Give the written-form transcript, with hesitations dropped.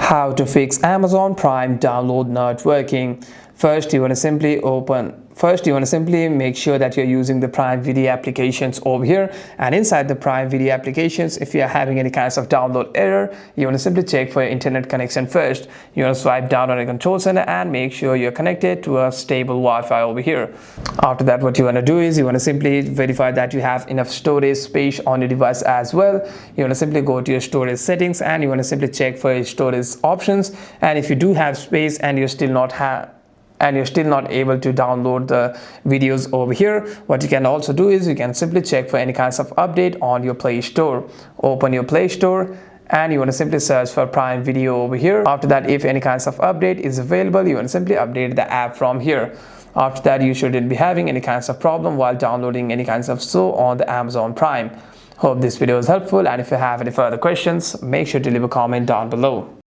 How to fix Amazon Prime download not working. First, you want to simply make sure that you're using the Prime Video applications over here, and inside the Prime Video applications, if you're having any kinds of download error, you want to simply check for your internet connection first. You want to swipe down on a control center and make sure you're connected to a stable Wi-Fi over here. After that, what you want to do is you want to simply verify that you have enough storage space on your device as well. You want to simply go to your storage settings and you want to simply check for your storage options, and if you do have space and you're still not able to download the videos over here, what you can also do is you can simply check for any kinds of update on your Play Store. Open your Play Store and you want to simply search for Prime Video over here. After that, if any kinds of update is available, you want to simply update the app from here. After that, you shouldn't be having any kinds of problem while downloading any kinds of show on the Amazon Prime. Hope this video is helpful, and if you have any further questions, make sure to leave a comment down below.